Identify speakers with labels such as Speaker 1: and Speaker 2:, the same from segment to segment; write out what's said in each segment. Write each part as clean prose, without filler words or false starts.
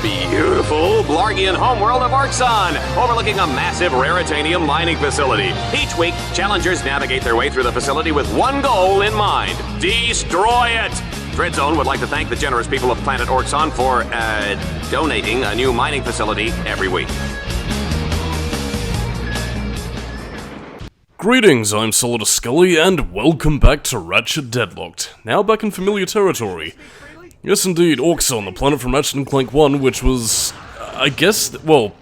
Speaker 1: the beautiful Blargian homeworld of Orxon, overlooking a massive raritanium mining facility. Each week, challengers navigate their way through the facility with one goal in mind: destroy it! Dreadzone would like to thank the generous people of planet Orxon for, donating a new mining facility every week.
Speaker 2: Greetings, I'm Solidus-Skully, and welcome back to Ratchet Deadlocked, now back in familiar territory. Yes indeed, Orxon, the planet from Ratchet & Clank 1, which was, I guess, well,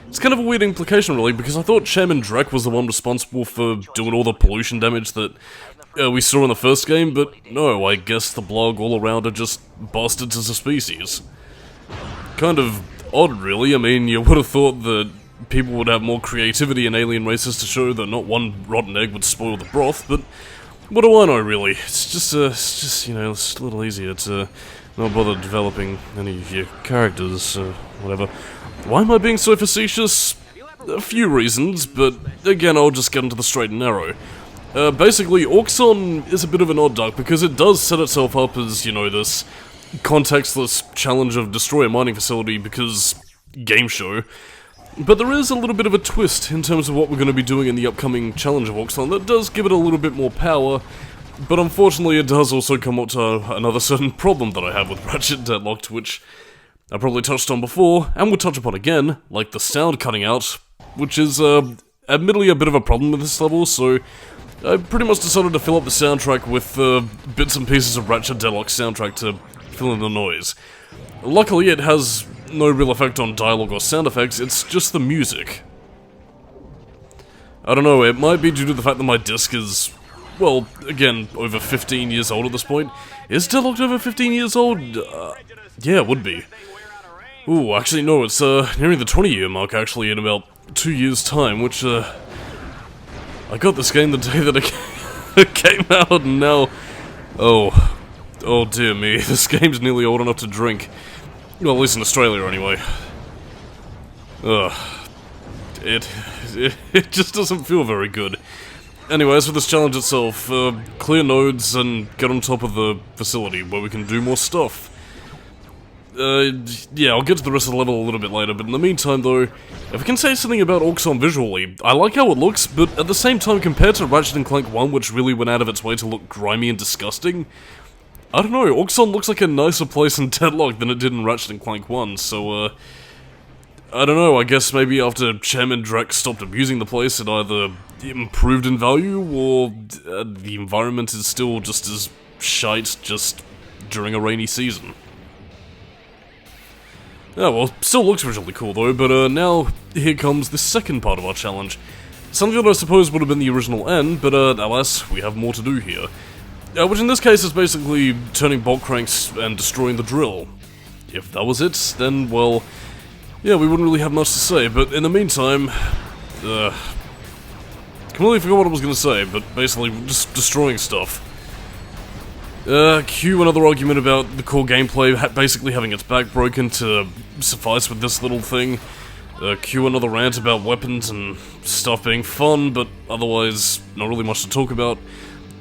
Speaker 2: it's kind of a weird implication really, because I thought Chairman Drek was the one responsible for doing all the pollution damage that we saw in the first game, but no, I guess the blog all around are just bastards as a species. Kind of odd really, I mean, you would have thought that people would have more creativity in alien races to show that not one rotten egg would spoil the broth, but what do I know, really? It's just, you know, it's a little easier to not bother developing any of your characters, whatever. Why am I being so facetious? A few reasons, but again, I'll just get into the straight and narrow. Basically, Orxon is a bit of an odd duck, because it does set itself up as, you know, this contextless challenge of destroy a mining facility because game show. But there is a little bit of a twist in terms of what we're going to be doing in the upcoming challenge of Orxon that does give it a little bit more power, but unfortunately it does also come up to another certain problem that I have with Ratchet Deadlocked, which I probably touched on before, and will touch upon again, like the sound cutting out, which is, admittedly a bit of a problem with this level, so I pretty much decided to fill up the soundtrack with, bits and pieces of Ratchet Deadlocked soundtrack to fill in the noise. Luckily it has no real effect on dialogue or sound effects, it's just the music. I don't know, it might be due to the fact that my disc is, well, again, over 15 years old at this point. Is Deadlocked over 15 years old? Yeah, it would be. Ooh, actually no, it's nearing the 20-year mark actually in about 2 years' time, which, I got this game the day that it came out, and now, oh dear me, this game's nearly old enough to drink. Well, at least in Australia, anyway. Ugh. It just doesn't feel very good. Anyway, as for this challenge itself, clear nodes and get on top of the facility where we can do more stuff. Yeah, I'll get to the rest of the level a little bit later, but in the meantime though, if I can say something about Orxon visually, I like how it looks, but at the same time compared to Ratchet & Clank 1, which really went out of its way to look grimy and disgusting, I don't know, Orxon looks like a nicer place in Deadlocked than it did in Ratchet & Clank 1, so, I don't know, I guess maybe after Chairman Drek stopped abusing the place, it either improved in value, or the environment is still just as shite, just during a rainy season. Yeah, well, still looks visually cool though, but now here comes the second part of our challenge. Something that I suppose would have been the original end, but alas, we have more to do here. Which in this case is basically turning bolt cranks and destroying the drill. If that was it, then, well, yeah, we wouldn't really have much to say, but in the meantime, completely forgot what I was gonna say, but basically, just destroying stuff. Cue another argument about the core gameplay basically having its back broken to suffice with this little thing. Cue another rant about weapons and stuff being fun, but otherwise, not really much to talk about.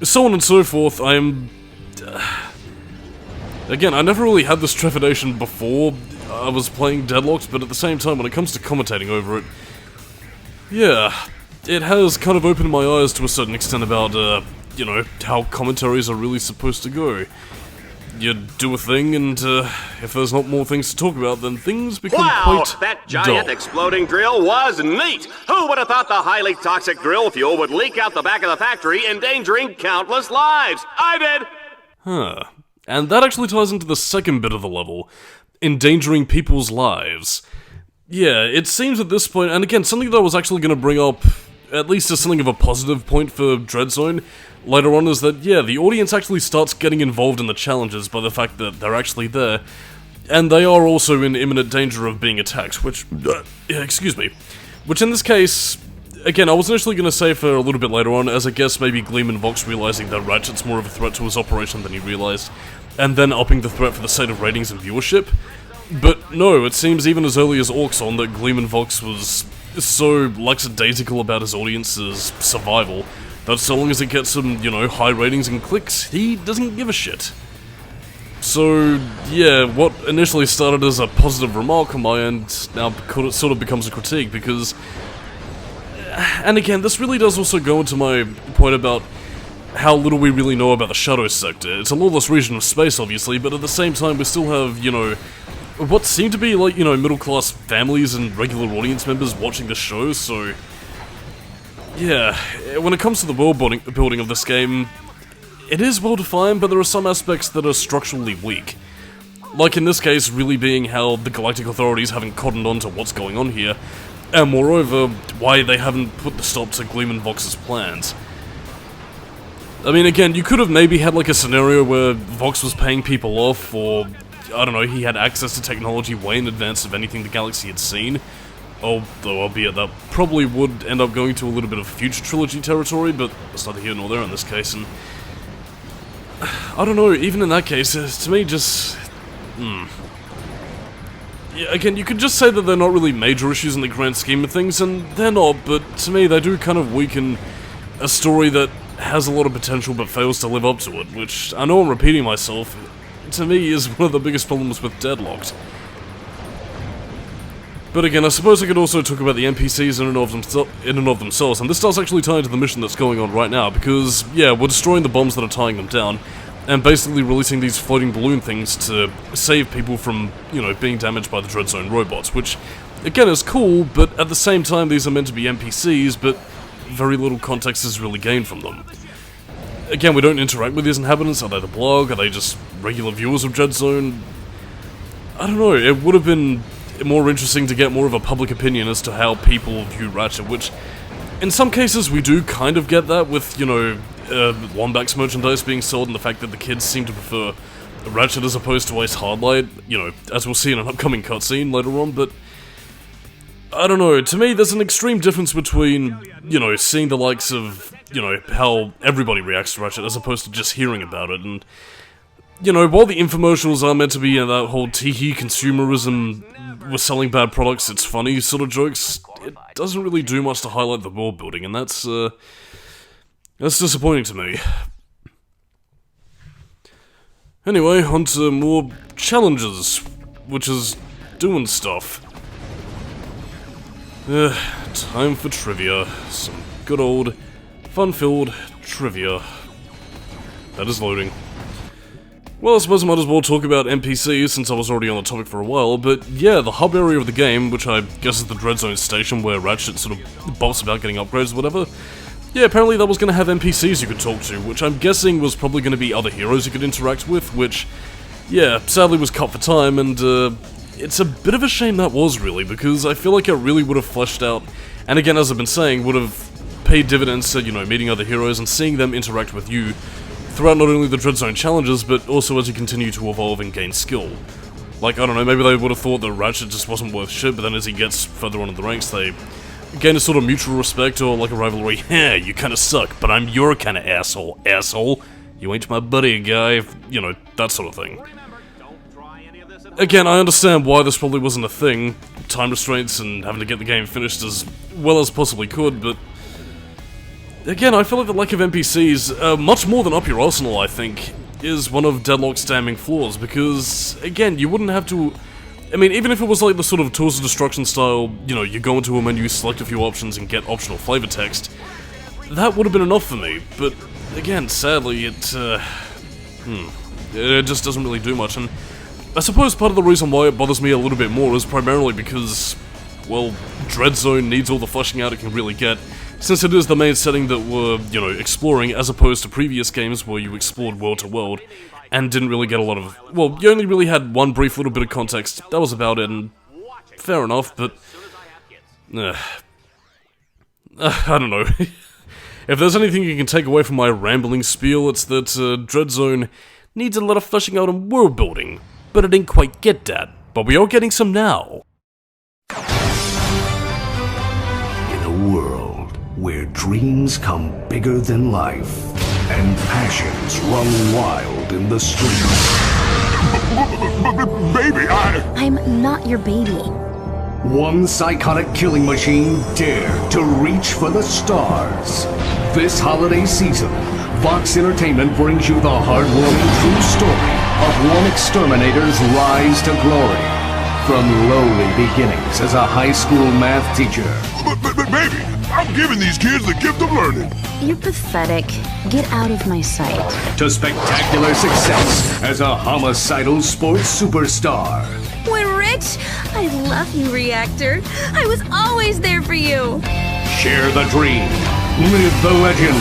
Speaker 2: So on and so forth. Again, I never really had this trepidation before I was playing Deadlocked, but at the same time, when it comes to commentating over it, yeah, it has kind of opened my eyes to a certain extent about, you know, how commentaries are really supposed to go. You do a thing, and if there's not more things to talk about, then things become quite
Speaker 1: that giant
Speaker 2: dull.
Speaker 1: Exploding drill was neat! Who would have thought the highly toxic drill fuel would leak out the back of the factory, endangering countless lives? I did!
Speaker 2: Huh. And that actually ties into the second bit of the level, endangering people's lives. Yeah, it seems at this point, and again, something that I was actually going to bring up, at least as something of a positive point for Dreadzone, later on is that, yeah, the audience actually starts getting involved in the challenges by the fact that they're actually there, and they are also in imminent danger of being attacked, which, excuse me, which in this case, again, I was initially going to say for a little bit later on, as I guess maybe Gleam and Vox realizing that Ratchet's more of a threat to his operation than he realized, and then upping the threat for the sake of ratings and viewership, but no, it seems even as early as Orxon that Gleam and Vox was so lackadaisical about his audience's survival, that so long as it gets some, you know, high ratings and clicks, he doesn't give a shit. So, yeah, what initially started as a positive remark on my end now sort of becomes a critique, because... And again, this really does also go into my point about how little we really know about the Shadow Sector. It's a lawless region of space, obviously, but at the same time we still have, you know, what seem to be, like, you know, middle-class families and regular audience members watching the show, so... Yeah, when it comes to the world building of this game, it is well-defined, but there are some aspects that are structurally weak. Like in this case, really being how the Galactic authorities haven't cottoned on to what's going on here, and moreover, why they haven't put the stop to Gleam and Vox's plans. I mean, again, you could have maybe had like a scenario where Vox was paying people off, or, I don't know, he had access to technology way in advance of anything the galaxy had seen. Although, albeit that probably would end up going to a little bit of future trilogy territory, but it's neither here nor there in this case, and... I don't know, even in that case, to me just... Yeah, again, you could just say that they're not really major issues in the grand scheme of things, and they're not, but to me they do kind of weaken a story that has a lot of potential but fails to live up to it, which, I know I'm repeating myself, to me is one of the biggest problems with Deadlocked. But again, I suppose I could also talk about the NPCs in and of themselves, and this does actually tie into the mission that's going on right now, because, yeah, we're destroying the bombs that are tying them down, and basically releasing these floating balloon things to save people from, you know, being damaged by the Dreadzone robots, which, again, is cool, but at the same time these are meant to be NPCs, but very little context is really gained from them. Again, we don't interact with these inhabitants. Are they the blog? Are they just regular viewers of Dreadzone? I don't know, it would have been more interesting to get more of a public opinion as to how people view Ratchet, which, in some cases, we do kind of get that with, you know, Lombax merchandise being sold and the fact that the kids seem to prefer Ratchet as opposed to Ace Hardlight, you know, as we'll see in an upcoming cutscene later on, but... I don't know, to me there's an extreme difference between, you know, seeing the likes of, you know, how everybody reacts to Ratchet as opposed to just hearing about it, and... You know, while the infomercials are meant to be that whole tee-hee consumerism, we're selling bad products, it's funny sort of jokes, it doesn't really do much to highlight the world building, and that's disappointing to me. Anyway, on to more challenges, which is doing stuff. Time for trivia. Some good old, fun-filled trivia. That is loading. Well, I suppose I might as well talk about NPCs since I was already on the topic for a while, but yeah, the hub area of the game, which I guess is the Dreadzone station where Ratchet sort of bops about getting upgrades or whatever, yeah, apparently that was going to have NPCs you could talk to, which I'm guessing was probably going to be other heroes you could interact with, which, yeah, sadly was cut for time, and it's a bit of a shame that was, really, because I feel like it really would have fleshed out, and again, as I've been saying, would have paid dividends to, you know, meeting other heroes and seeing them interact with you throughout not only the Dreadzone challenges, but also as you continue to evolve and gain skill. Like, I don't know, maybe they would have thought that Ratchet just wasn't worth shit, but then as he gets further on in the ranks, they gain a sort of mutual respect, or like a rivalry. Yeah, you kinda suck, but I'm your kinda asshole. You ain't my buddy, guy, you know, that sort of thing. Again, I understand why this probably wasn't a thing, time restraints and having to get the game finished as well as possibly could, but again, I feel like the lack of NPCs, much more than up your arsenal, I think, is one of Deadlocked's damning flaws, because, again, you wouldn't have to... I mean, even if it was like the sort of Tools of Destruction style, you know, you go into a menu, select a few options, and get optional flavor text, that would have been enough for me, but, again, sadly, it just doesn't really do much, and I suppose part of the reason why it bothers me a little bit more is primarily because, well, Dreadzone needs all the fleshing out it can really get, since it is the main setting that we're, you know, exploring, as opposed to previous games where you explored world to world, and didn't really get a lot of... Well, you only really had one brief little bit of context, that was about it, and fair enough, but... I don't know. If there's anything you can take away from my rambling spiel, it's that Dreadzone needs a lot of fleshing out and world building, but it didn't quite get that. But we are getting some now.
Speaker 3: In a world where dreams come bigger than life, and passions run wild in the streets.
Speaker 4: Baby, I'm not your baby.
Speaker 3: One psychotic killing machine dared to reach for the stars. This holiday season, Vox Entertainment brings you the heartwarming true story of one exterminator's rise to glory. From lowly beginnings as a high school math teacher.
Speaker 5: But baby, I'm giving these kids the gift of learning.
Speaker 4: You're pathetic. Get out of my sight.
Speaker 3: To spectacular success as a homicidal sports superstar.
Speaker 4: We're rich. I love you, Reactor. I was always there for you.
Speaker 3: Share the dream. Live the legend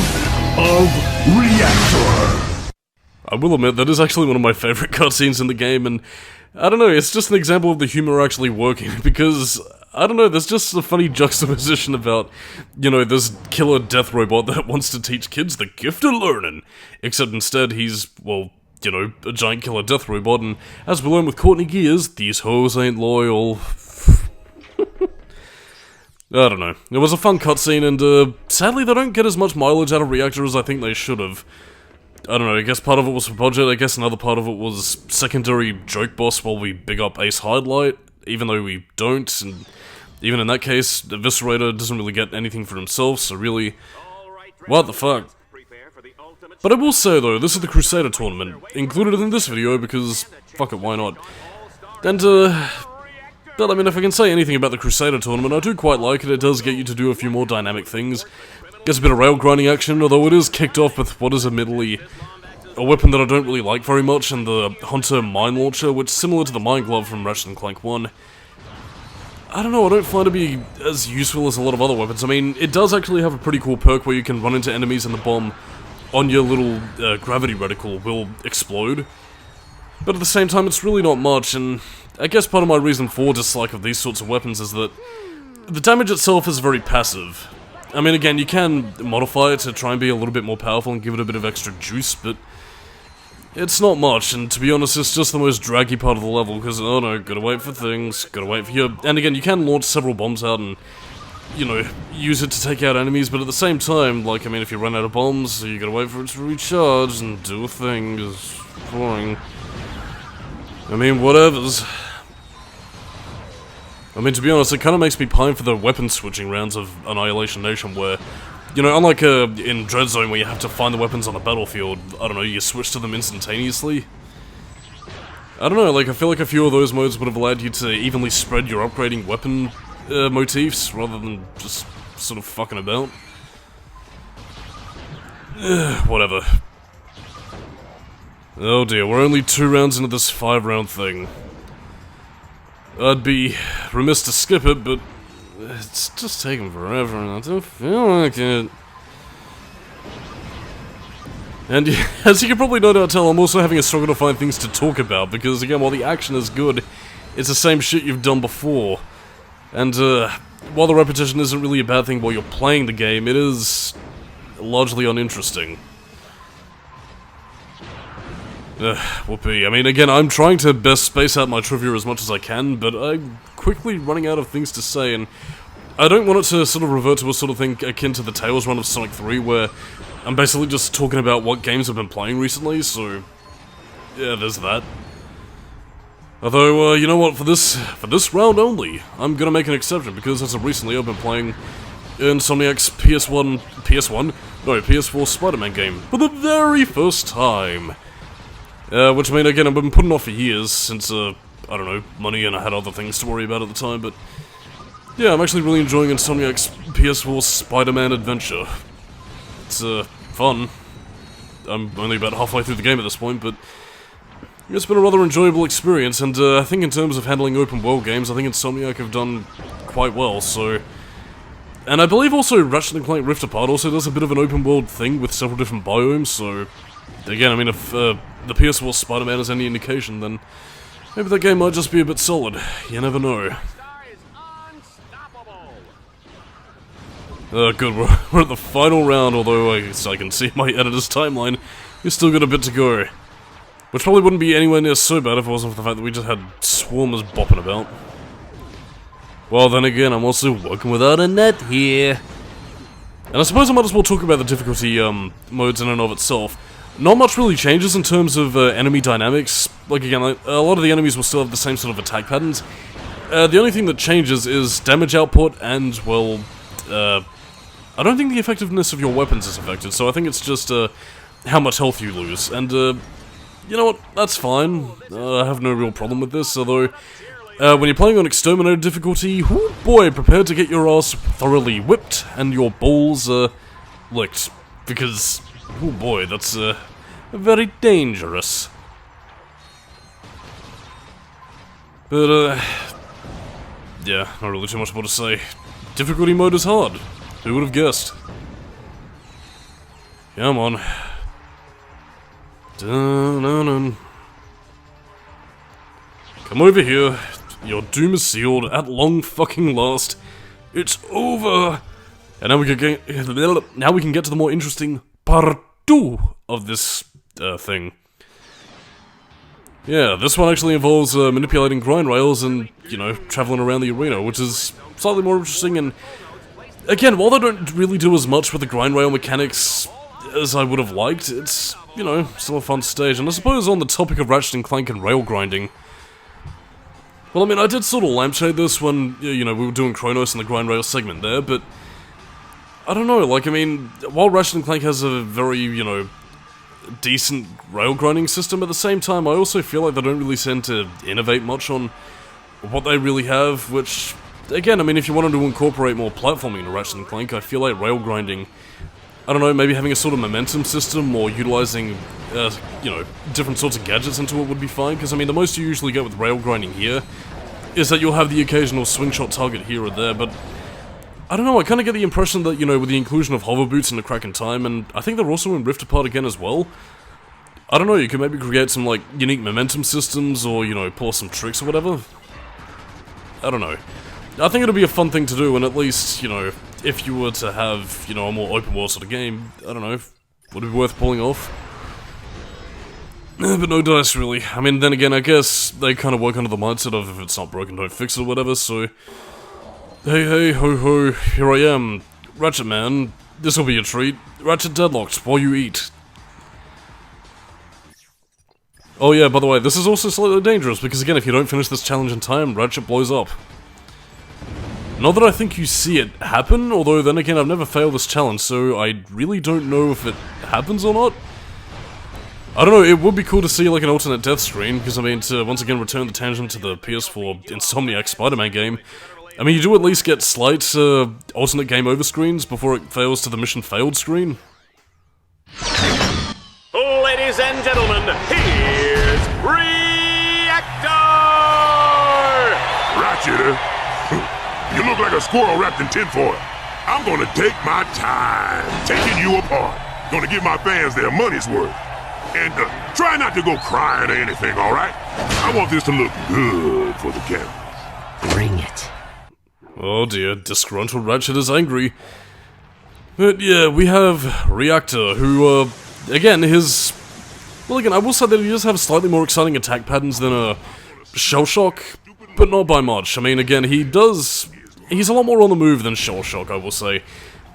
Speaker 3: of Reactor.
Speaker 2: I will admit, that is actually one of my favorite cutscenes in the game, and I don't know, it's just an example of the humor actually working, because, I don't know, there's just a funny juxtaposition about, you know, this killer death robot that wants to teach kids the gift of learning, except instead he's, well, you know, a giant killer death robot, and as we learn with Courtney Gears, these hoes ain't loyal. I don't know, it was a fun cutscene, and sadly they don't get as much mileage out of Reactor as I think they should have. I don't know, I guess part of it was for budget, I guess another part of it was secondary joke boss while we big up Ace Highlight, even though we don't, and even in that case, Eviscerator doesn't really get anything for himself, so really, what the fuck? But I will say though, this is the Crusader tournament, included in this video because, fuck it, why not? And but I mean, if I can say anything about the Crusader tournament, I do quite like it. It does get you to do a few more dynamic things. Gets a bit of rail grinding action, although it is kicked off with what is admittedly a weapon that I don't really like very much, and the Hunter Mine Launcher, which is similar to the Mine Glove from Ratchet & Clank 1. I don't know, I don't find it to be as useful as a lot of other weapons. I mean, it does actually have a pretty cool perk where you can run into enemies and the bomb on your little gravity reticle will explode. But at the same time, it's really not much, and I guess part of my reason for dislike of these sorts of weapons is that the damage itself is very passive. I mean, again, you can modify it to try and be a little bit more powerful and give it a bit of extra juice, but it's not much, and to be honest, it's just the most draggy part of the level, because, oh no, gotta wait for things, gotta wait for your... And again, you can launch several bombs out and, you know, use it to take out enemies, but at the same time, like, I mean, if you run out of bombs, you gotta wait for it to recharge and do a thing, it's boring. I mean, whatevers. I mean, to be honest, it kind of makes me pine for the weapon switching rounds of Annihilation Nation where, you know, unlike in Dreadzone where you have to find the weapons on the battlefield, I don't know, you switch to them instantaneously. I don't know, like, I feel like a few of those modes would have allowed you to evenly spread your upgrading weapon motifs rather than just sort of fucking about. Whatever. Oh dear, we're only 2 rounds into this 5-round thing. I'd be remiss to skip it, but it's just taking forever, and I don't feel like it. And as you can probably no doubt tell, I'm also having a struggle to find things to talk about, because again, while the action is good, it's the same shit you've done before. And while the repetition isn't really a bad thing while you're playing the game, it is largely uninteresting. Whoopee. I mean, again, I'm trying to best space out my trivia as much as I can, but I'm quickly running out of things to say, and I don't want it to sort of revert to a sort of thing akin to the Tails run of Sonic 3, where I'm basically just talking about what games I've been playing recently, so yeah, there's that. Although, you know what, for this round only, I'm gonna make an exception, because as of recently I've been playing Insomniac's PS4 Spider-Man game for the very first time. Which, I mean, again, I've been putting off for years, since, I don't know, money, and I had other things to worry about at the time, but yeah, I'm actually really enjoying Insomniac's PS4 Spider-Man adventure. It's, fun. I'm only about halfway through the game at this point, but it's been a rather enjoyable experience, and, I think in terms of handling open-world games, I think Insomniac have done quite well, so... And I believe also Ratchet & Clank Rift Apart also does a bit of an open-world thing with several different biomes, so... Again, I mean, if the PS4 Spider-Man is any indication, then maybe that game might just be a bit solid. You never know. Good, we're at the final round, although I can see my editor's timeline. We've still got a bit to go. Which probably wouldn't be anywhere near so bad if it wasn't for the fact that we just had swarmers bopping about. Well, then again, I'm also working without a net here. And I suppose I might as well talk about the difficulty modes in and of itself. Not much really changes in terms of enemy dynamics. Like, again, a lot of the enemies will still have the same sort of attack patterns. The only thing that changes is damage output and, well, I don't think the effectiveness of your weapons is affected, so I think it's just how much health you lose. And, you know what, that's fine. I have no real problem with this, although, when you're playing on Exterminator difficulty, oh boy, prepare to get your ass thoroughly whipped and your balls, licked. Because, oh boy, that's, very dangerous. But, yeah, not really too much more to say. Difficulty mode is hard. Who would have guessed? Come on. Dun-dun-dun. Come over here. Your doom is sealed at long fucking last. It's over. And now we can get to the more interesting part 2 of this thing. Yeah, this one actually involves manipulating grind rails and, you know, traveling around the arena, which is slightly more interesting. And again, while they don't really do as much with the grind rail mechanics as I would have liked, it's, you know, still a fun stage. And I suppose on the topic of Ratchet and Clank and rail grinding, well, I mean, I did sort of lampshade this when, you know, we were doing Kronos in the grind rail segment there, but I don't know, like, I mean, while Ratchet and Clank has a very, you know, decent rail grinding system, at the same time, I also feel like they don't really tend to innovate much on what they really have, which, again, I mean, if you wanted to incorporate more platforming into Ratchet and Clank, I feel like rail grinding, I don't know, maybe having a sort of momentum system or utilizing, you know, different sorts of gadgets into it would be fine, because, I mean, the most you usually get with rail grinding here is that you'll have the occasional swing shot target here or there, but I don't know, I kind of get the impression that, you know, with the inclusion of hover boots in the Crack in Time, and I think they're also in Rift Apart again as well, I don't know, you could maybe create some, like, unique momentum systems, or, you know, pull some tricks or whatever. I don't know. I think it'll be a fun thing to do, and at least, you know, if you were to have, you know, a more open world sort of game, I don't know, would it be worth pulling off? But no dice, really. I mean, then again, I guess they kind of work under the mindset of if it's not broken, don't fix it or whatever, so hey, hey, ho, ho, here I am. Ratchet Man, this'll be a treat. Ratchet Deadlocked, while you eat. Oh yeah, by the way, this is also slightly dangerous, because again, if you don't finish this challenge in time, Ratchet blows up. Not that I think you see it happen, although then again, I've never failed this challenge, so I really don't know if it happens or not. I don't know, it would be cool to see like an alternate death screen, because I mean, to once again return the tangent to the PS4 Insomniac Spider-Man game, I mean, you do at least get slight, alternate game over screens before it fails to the mission failed screen.
Speaker 1: Ladies and gentlemen, here's Reactor!
Speaker 5: Ratchet, you look like a squirrel wrapped in tinfoil. I'm gonna take my time taking you apart. Gonna give my fans their money's worth. And try not to go crying or anything, alright? I want this to look good for the camera.
Speaker 6: Bring it.
Speaker 2: Oh dear, disgruntled Ratchet is angry. But yeah, we have Reactor, who, again, well again, I will say that he does have slightly more exciting attack patterns than, Shell Shock, but not by much. I mean, again, he's a lot more on the move than Shell Shock, I will say.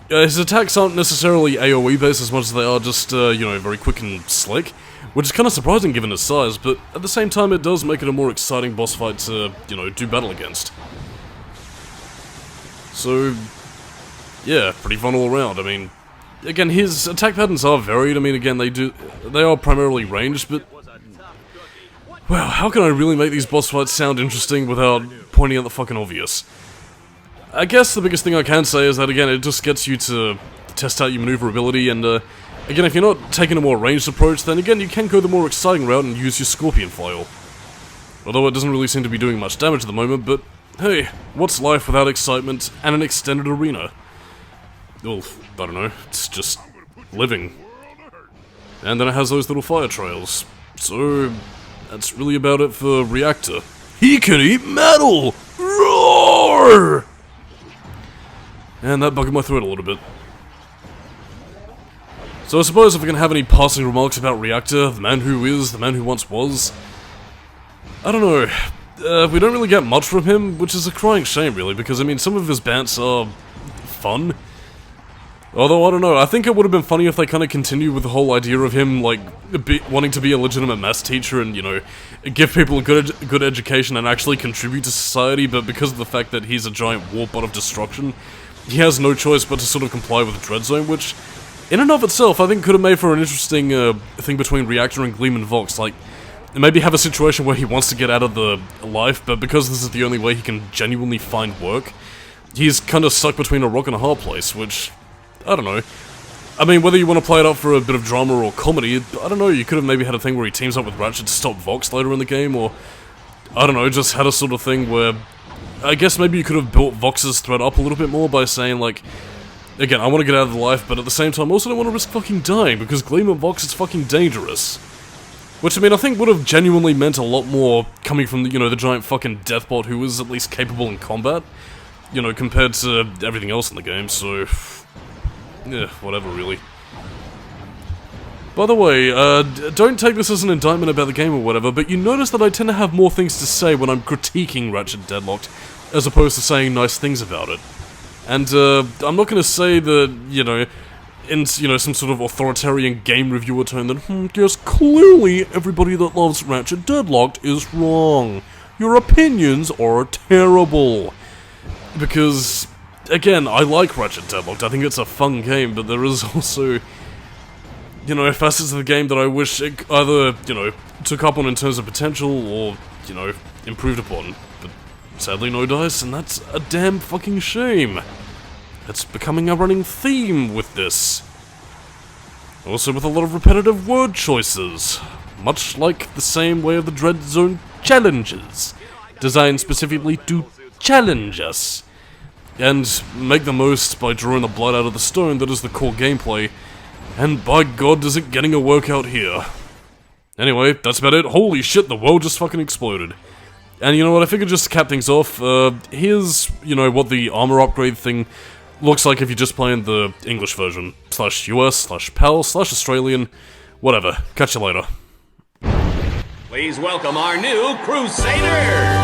Speaker 2: His attacks aren't necessarily AoE based as much as they are just, you know, very quick and slick, which is kind of surprising given his size, but at the same time it does make it a more exciting boss fight to, you know, do battle against. So, yeah, pretty fun all around. I mean, again, his attack patterns are varied. I mean, again, they are primarily ranged, but wow, how can I really make these boss fights sound interesting without pointing out the fucking obvious? I guess the biggest thing I can say is that, again, it just gets you to test out your maneuverability, and, again, if you're not taking a more ranged approach, then again, you can go the more exciting route and use your Scorpion Flail. Although it doesn't really seem to be doing much damage at the moment, but hey, what's life without excitement and an extended arena? Well, I don't know, it's just living. And then it has those little fire trails. So, that's really about it for Reactor. He can eat metal! Roar! And that bugged my throat a little bit. So I suppose if I can have any passing remarks about Reactor, the man who is, the man who once was, I don't know, we don't really get much from him, which is a crying shame really, because I mean some of his bants are fun. Although, I don't know, I think it would have been funny if they kind of continued with the whole idea of him, like, wanting to be a legitimate maths teacher and, you know, give people a good education and actually contribute to society, but because of the fact that he's a giant warp bot of destruction, he has no choice but to sort of comply with Dreadzone, which, in and of itself, I think could have made for an interesting thing between Reactor and Gleam and Vox. Like, maybe have a situation where he wants to get out of the life, but because this is the only way he can genuinely find work, he's kind of stuck between a rock and a hard place, which, I don't know. I mean, whether you want to play it up for a bit of drama or comedy, I don't know, you could have maybe had a thing where he teams up with Ratchet to stop Vox later in the game, or, I don't know, just had a sort of thing where, I guess maybe you could have built Vox's threat up a little bit more by saying, like, again, I want to get out of the life, but at the same time, I also don't want to risk fucking dying, because Gleam and Vox is fucking dangerous. Which, I mean, I think would have genuinely meant a lot more coming from, you know, the giant fucking deathbot who was at least capable in combat, you know, compared to everything else in the game, so... yeah, whatever, really. By the way, don't take this as an indictment about the game or whatever, but you notice that I tend to have more things to say when I'm critiquing Ratchet Deadlocked, as opposed to saying nice things about it. And, I'm not gonna say that, you know, in, you know, some sort of authoritarian game reviewer tone that, yes, clearly everybody that loves Ratchet Deadlocked is wrong. Your opinions are terrible. Because, again, I like Ratchet Deadlocked, I think it's a fun game, but there is also, you know, facets of the game that I wish it either, you know, took up on in terms of potential, or, you know, improved upon. But sadly no dice, and that's a damn fucking shame. It's becoming a running theme with this. Also with a lot of repetitive word choices, much like the same way of the Dreadzone challenges, designed specifically to challenge us, and make the most by drawing the blood out of the stone that is the core gameplay, and by god does it getting a workout here. Anyway, that's about it. Holy shit, the world just fucking exploded. And you know what, I figured just to cap things off, here's, you know, what the armor upgrade thing looks like if you're just playing the English version, /US/PAL/Australian, whatever. Catch you later.
Speaker 1: Please welcome our new Crusaders!